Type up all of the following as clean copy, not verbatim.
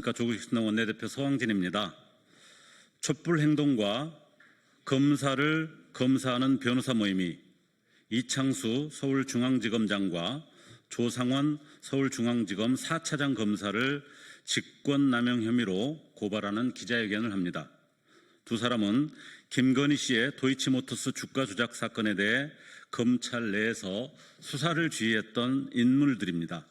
안녕하십니까. 조국혁신당 원내대표 서왕진입니다. 촛불 행동과 검사를 검사하는 변호사 모임이 이창수 서울중앙지검장과 조상원 서울중앙지검 4차장 검사를 직권남용 혐의로 고발하는 기자회견을 합니다. 두 사람은 김건희 씨의 도이치모터스 주가 조작 사건에 대해 검찰 내에서 수사를 지휘했던 인물들입니다.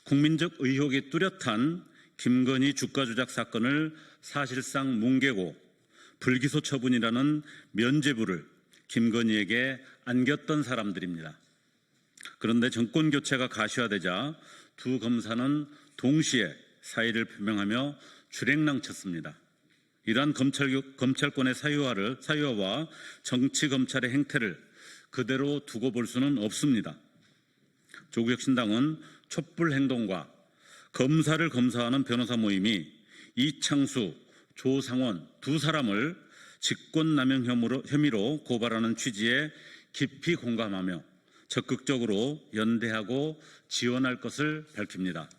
국민적 의혹이 뚜렷한 김건희 주가 조작 사건을 사실상 뭉개고 불기소 처분이라는 면죄부를 김건희에게 안겼던 사람들입니다. 그런데 정권 교체가 가시화되자 두 검사는 동시에 사의를 표명하며 주랭랑쳤습니다. 이러한 검찰권의 사유화와 정치 검찰의 행태를 그대로 두고 볼 수는 없습니다. 조국혁신당은 촛불 행동과 검사를 검사하는 변호사 모임이 이창수, 조상원 두 사람을 직권남용 혐의로 고발하는 취지에 깊이 공감하며 적극적으로 연대하고 지원할 것을 밝힙니다.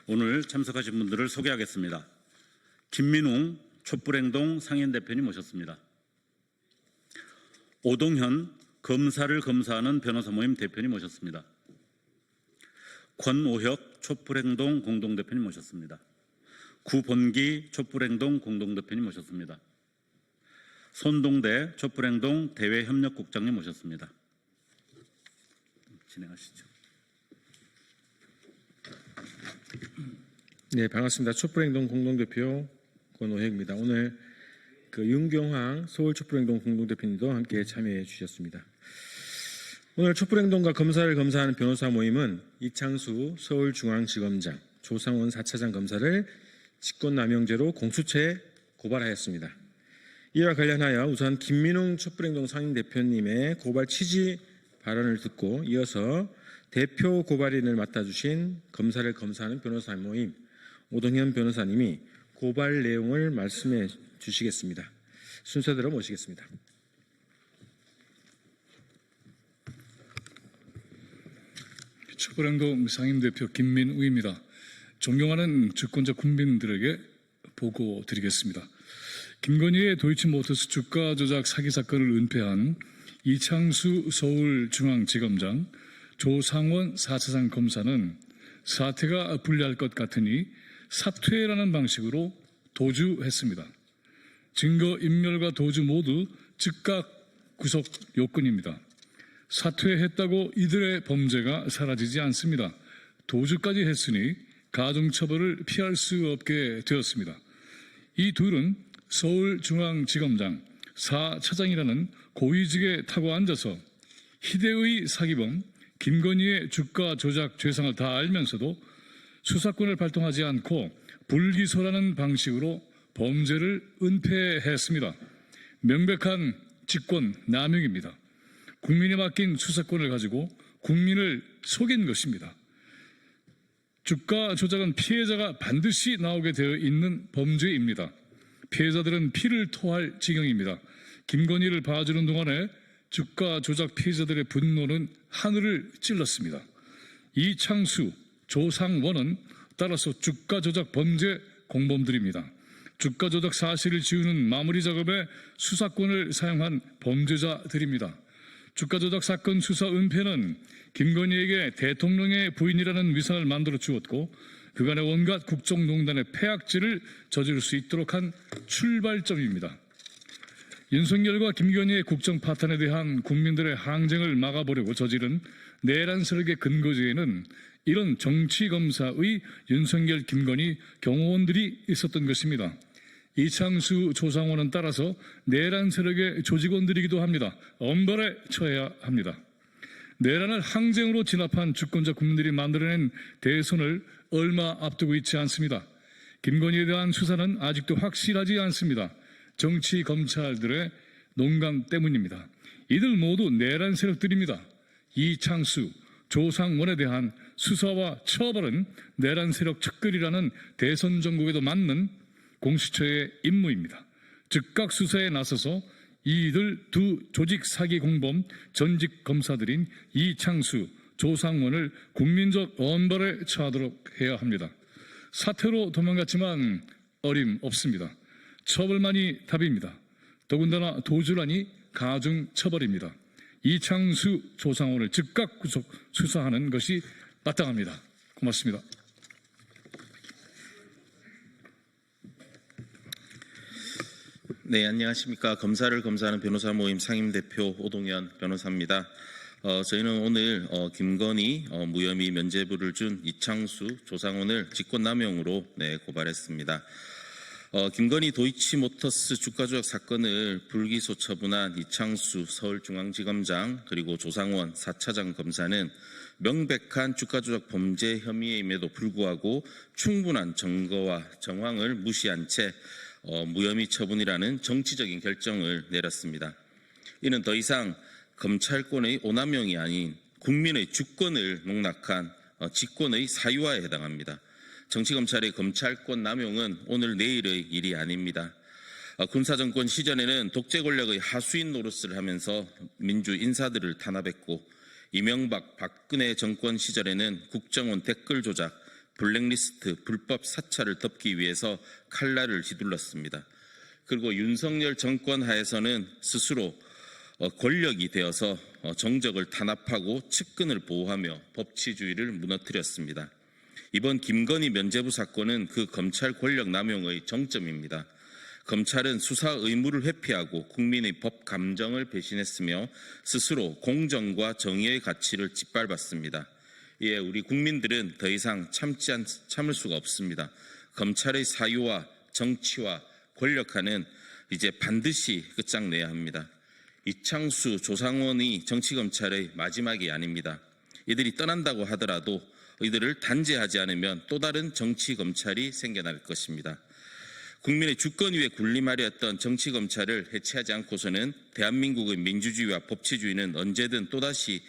오늘 참석하신 분들을 소개하겠습니다. 김민웅 촛불행동 상임대표님 모셨습니다. 오동현 검사를 검사하는 변호사 모임 대표님 모셨습니다. 권오혁 촛불행동 공동대표님 모셨습니다. 구본기 촛불행동 공동대표님 모셨습니다. 손동대 촛불행동 대외협력국장님 모셨습니다. 진행하시죠. 네, 반갑습니다. 촛불행동 공동대표 권오혁입니다. 오늘 윤경황 서울촛불행동 공동대표님도 함께 참여해 주셨습니다. 오늘 촛불행동과 검사를 검사하는 변호사 모임은 이창수 서울중앙지검장, 조상원 4차장 검사를 직권남용죄로 공수처에 고발하였습니다. 이와 관련하여 우선 김민웅 촛불행동 상임대표님의 고발 취지 발언을 듣고 이어서 대표 고발인을 맡아주신 검사를 검사하는 변호사 모임 오동현 변호사님이 고발 내용을 말씀해 주시겠습니다. 순서대로 모시겠습니다. 촛불행동 상임대표 김민우입니다. 존경하는 주권자 국민들에게 보고 드리겠습니다. 김건희의 도이치모터스 주가 조작 사기 사건을 은폐한 이창수 서울중앙지검장, 조상원 4차장 검사는 사태가 불리할 것 같으니 사퇴라는 방식으로 도주했습니다. 증거인멸과 도주 모두 즉각 구속 요건입니다. 사퇴했다고 이들의 범죄가 사라지지 않습니다. 도주까지 했으니 가중처벌을 피할 수 없게 되었습니다. 이 둘은 서울중앙지검장 4차장이라는 고위직에 타고 앉아서 희대의 사기범 김건희의 주가 조작 죄상을 다 알면서도 수사권을 발동하지 않고 불기소라는 방식으로 범죄를 은폐했습니다. 명백한 직권 남용입니다. 국민이 맡긴 수사권을 가지고 국민을 속인 것입니다. 주가 조작은 피해자가 반드시 나오게 되어 있는 범죄입니다. 피해자들은 피를 토할 지경입니다. 김건희를 봐주는 동안에 주가 조작 피해자들의 분노는 하늘을 찔렀습니다. 이창수, 조상원은 따라서 주가 조작 범죄 공범들입니다. 주가 조작 사실을 지우는 마무리 작업에 수사권을 사용한 범죄자들입니다. 주가 조작 사건 수사 은폐는 김건희에게 대통령의 부인이라는 위상을 만들어 주었고 그간의 온갖 국정농단의 폐악질을 저지를 수 있도록 한 출발점입니다. 윤석열과 김건희의 국정 파탄에 대한 국민들의 항쟁을 막아보려고 저지른 내란설의 근거지에는 이런 정치검사의 윤석열, 김건희 경호원들이 있었던 것입니다. 이창수, 조상원은 따라서 내란 세력의 조직원들이기도 합니다. 엄벌에 처해야 합니다. 내란을 항쟁으로 진압한 주권자 국민들이 만들어낸 대선을 얼마 앞두고 있지 않습니다. 김건희에 대한 수사는 아직도 확실하지 않습니다. 정치 검찰들의 농간 때문입니다. 이들 모두 내란 세력들입니다. 이창수, 조상원에 대한 수사와 처벌은 내란 세력 척결이라는 대선 정국에도 맞는 공수처의 임무입니다. 즉각 수사에 나서서 이들 두 조직 사기 공범 전직 검사들인 이창수, 조상원을 국민적 엄벌에 처하도록 해야 합니다. 사태로 도망갔지만 어림없습니다. 처벌만이 답입니다. 더군다나 도주란이 가중 처벌입니다. 이창수, 조상원을 즉각 구속 수사하는 것이 마땅합니다. 고맙습니다. 네, 안녕하십니까. 검사를 검사하는 변호사 모임 상임대표 오동현 변호사입니다. 저희는 오늘 김건희 무혐의 면죄부를 준 이창수, 조상원을 직권남용으로 고발했습니다. 김건희 도이치모터스 주가 조작 사건을 불기소 처분한 이창수 서울중앙지검장 그리고 조상원 4차장 검사는 명백한 주가 조작 범죄 혐의임에도 불구하고 충분한 증거와 정황을 무시한 채 무혐의 처분이라는 정치적인 결정을 내렸습니다. 이는 더 이상 검찰권의 오남용이 아닌 국민의 주권을 농락한 직권의 사유화에 해당합니다. 정치검찰의 검찰권 남용은 오늘 내일의 일이 아닙니다. 군사정권 시절에는 독재 권력의 하수인 노릇을 하면서 민주 인사들을 탄압했고 이명박, 박근혜 정권 시절에는 국정원 댓글 조작, 블랙리스트, 불법 사찰을 덮기 위해서 칼날을 휘둘렀습니다. 그리고 윤석열 정권 하에서는 스스로 권력이 되어서 정적을 탄압하고 측근을 보호하며 법치주의를 무너뜨렸습니다. 이번 김건희 면죄부 사건은 그 검찰 권력 남용의 정점입니다. 검찰은 수사 의무를 회피하고 국민의 법 감정을 배신했으며 스스로 공정과 정의의 가치를 짓밟았습니다. 이에 우리 국민들은 더 이상 참을 수가 없습니다. 검찰의 사유와 정치와 권력화는 이제 반드시 끝장내야 합니다. 이창수, 조상원이 정치검찰의 마지막이 아닙니다. 이들이 떠난다고 하더라도 이들을 단죄하지 않으면 또 다른 정치검찰이 생겨날 것입니다. 국민의 주권 위에 군림하려 했던 정치검찰을 해체하지 않고서는 대한민국의 민주주의와 법치주의는 언제든 또다시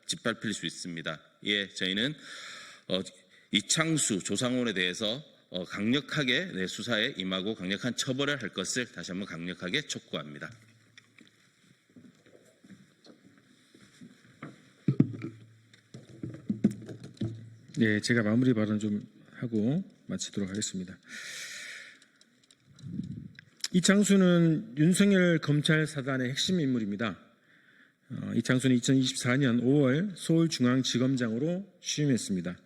짓밟힐 수 있습니다. 예, 저희는 이창수, 조상원에 대해서 강력하게 수사에 임하고 강력한 처벌을 할 것을 다시 한번 강력하게 촉구합니다. 네, 제가 마무리 발언 좀 하고 마치도록 하겠습니다. 이창수는 윤석열 검찰 사단의 핵심 인물입니다. 이창수는 2024년 5월 서울중앙지검장으로 취임했습니다.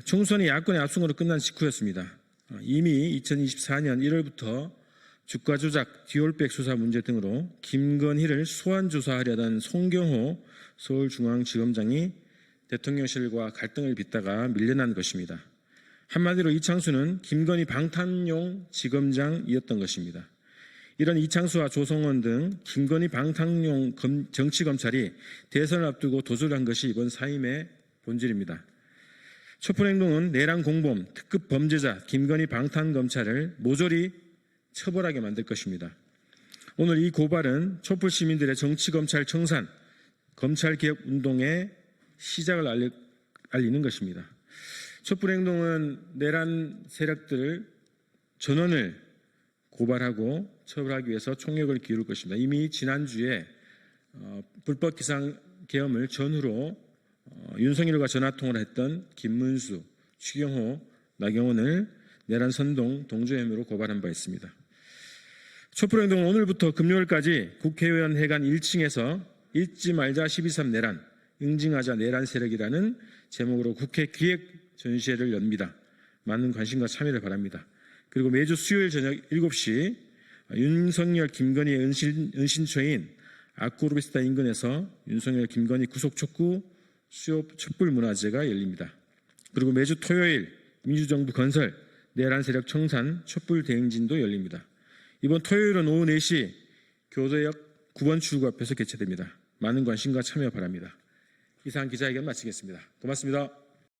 총선이 야권의 압승으로 끝난 직후였습니다. 이미 2024년 1월부터 주가 조작, 디올백 수사 문제 등으로 김건희를 소환 조사하려던 송경호 서울중앙지검장이 대통령실과 갈등을 빚다가 밀려난 것입니다. 한마디로 이창수는 김건희 방탄용 지검장이었던 것입니다. 이런 이창수와 조성원 등 김건희 방탄용 정치검찰이 대선을 앞두고 도주를 한 것이 이번 사임의 본질입니다. 촛불행동은 내란 공범, 특급 범죄자 김건희 방탄검찰을 모조리 처벌하게 만들 것입니다. 오늘 이 고발은 촛불 시민들의 정치검찰 청산, 검찰개혁 운동의 시작을 알리는 것입니다. 촛불행동은 내란 세력들 전원을 고발하고 처벌하기 위해서 총력을 기울일 것입니다. 이미 지난주에 불법 기상계엄을 전후로 윤석열과 전화통화를 했던 김문수, 추경호, 나경원을 내란 선동 동조 혐의로 고발한 바 있습니다. 촛불행동은 오늘부터 금요일까지 국회의원 회관 1층에서 잊지 말자 12.3 내란, 응징하자 내란 세력이라는 제목으로 국회 기획 전시회를 엽니다. 많은 관심과 참여를 바랍니다. 그리고 매주 수요일 저녁 7시 윤석열 김건희의 은신처인 아쿠르비스타 인근에서 윤석열 김건희 구속 촉구 수요 촛불 문화제가 열립니다. 그리고 매주 토요일 민주정부 건설 내란 세력 청산 촛불 대행진도 열립니다. 이번 토요일은 오후 4시 교도역 9번 출구 앞에서 개최됩니다. 많은 관심과 참여 바랍니다. 이상 기자회견 마치겠습니다. 고맙습니다.